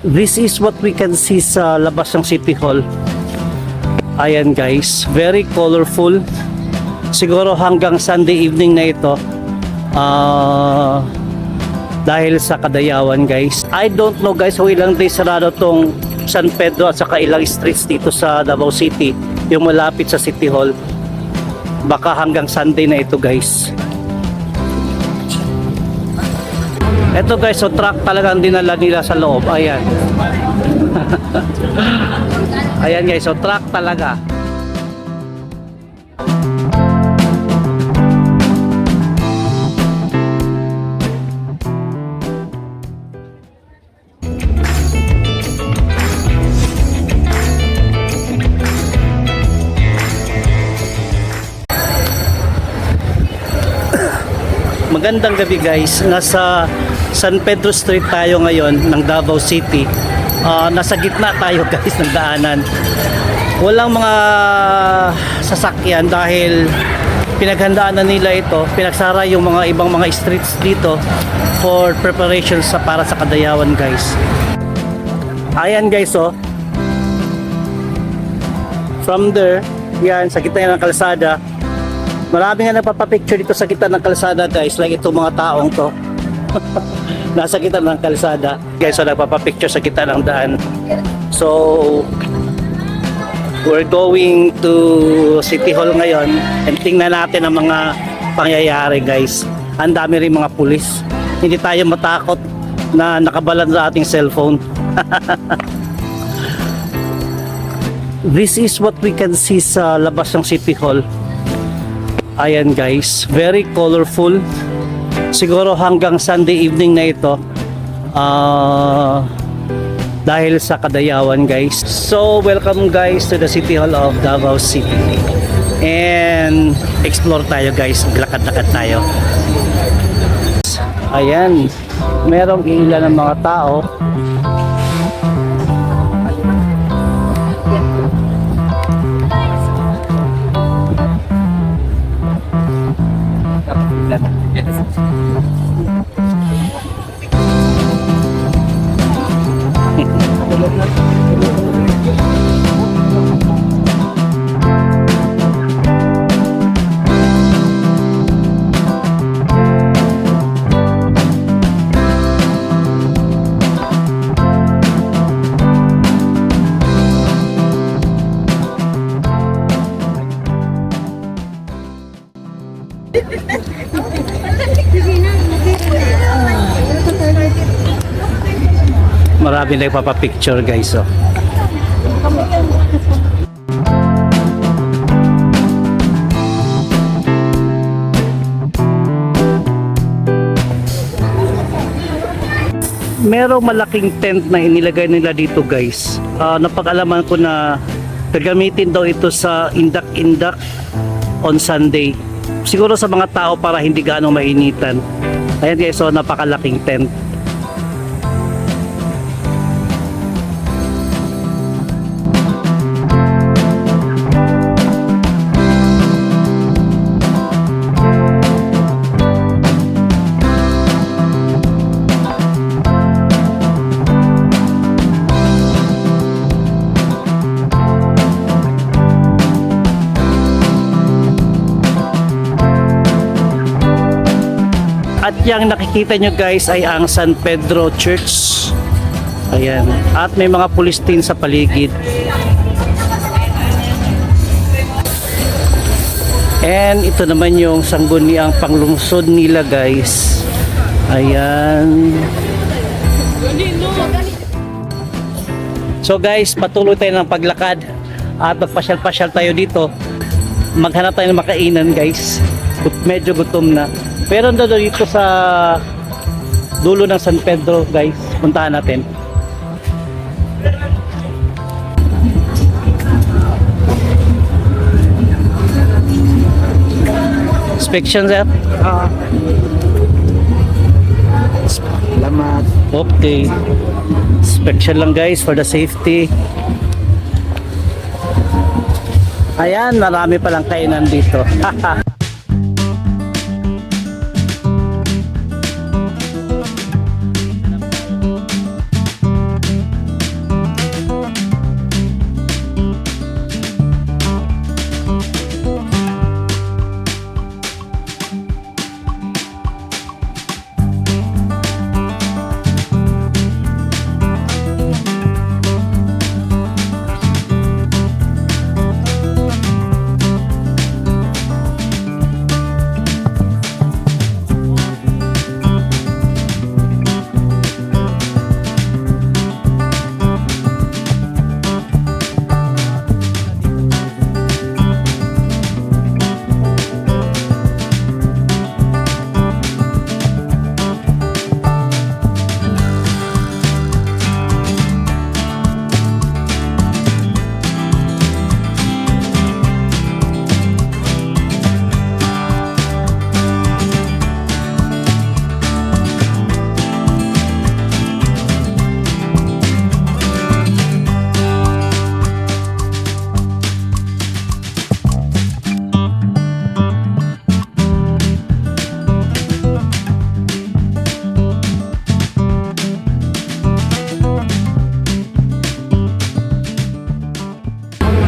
This is what we can see sa labas ng City Hall. Ayan guys, very colorful. Siguro hanggang Sunday evening na ito. Dahil sa Kadayawan guys. I don't know guys kung ilang days sarado tong San Pedro at saka ilang streets dito sa Davao City. Yung malapit sa City Hall. Baka hanggang Sunday na ito guys. Ito guys, so truck talagang dinala nila sa loob. Ayan. Ayan guys, so truck talaga. Magandang gabi guys. Nasa San Pedro Street tayo ngayon ng Davao City. Nasa gitna tayo guys ng daanan. Walang mga sasakyan dahil pinaghandaan na nila ito. Pinagsara yung mga ibang mga streets dito for preparations para sa Kadayawan guys. Ayan guys oh. From there, yan sa gitna ng kalsada. Marami nga nagpapapicture dito sa gitna ng kalsada guys, like itong mga taong to. Nasa gitna ng kalsada guys, so nagpapapicture sa gitna ng daan. So we're going to City Hall ngayon and tingnan natin ang mga pangyayari guys. Ang dami rin mga pulis. Hindi tayo matakot na nakabalan sa ating cellphone. This is what we can see sa labas ng City Hall. Ayan guys, very colorful. Siguro hanggang Sunday evening na ito. Dahil sa Kadayawan guys. So welcome guys to the City Hall of Davao City. And explore tayo guys, lakad-lakad tayo. Ayan, merong ilan ng mga tao. Marami na ipapapicture guys oh. Merong malaking tent na inilagay nila dito guys. Napag-alaman ko na gagamitin daw ito sa indak-indak on Sunday. Siguro sa mga tao para hindi gaano mainitan. Ayan guys, so napakalaking tent. At yung nakikita nyo guys ay ang San Pedro Church. Ayan. At may mga pulis din sa paligid. And ito naman yung sangguniang panglungsod nila guys. Ayan. So guys, patuloy tayo ng paglakad. At magpasyal-pasyal tayo dito. Maghanap tayo ng makainan guys. Medyo gutom na. Pero dito sa dulo ng San Pedro guys, puntahan natin. Inspection sir? Salamat. Okay. Inspection lang guys for the safety. Ayan, marami palang kainan dito.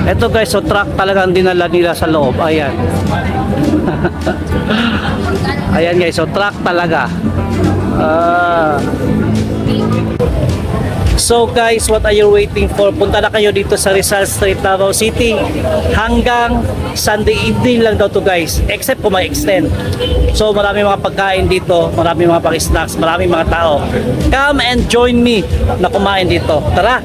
Ito guys, so truck talagang dinala nila sa loob. Ayan. Ayan guys, so truck talaga. So guys, what are you waiting for? Punta na kayo dito sa Rizal Street, Davao City. Hanggang Sunday evening lang daw to guys. Except kung may extend. So marami mga pagkain dito, marami mga pang-snacks, marami mga tao. Come and join me na kumain dito. Tara!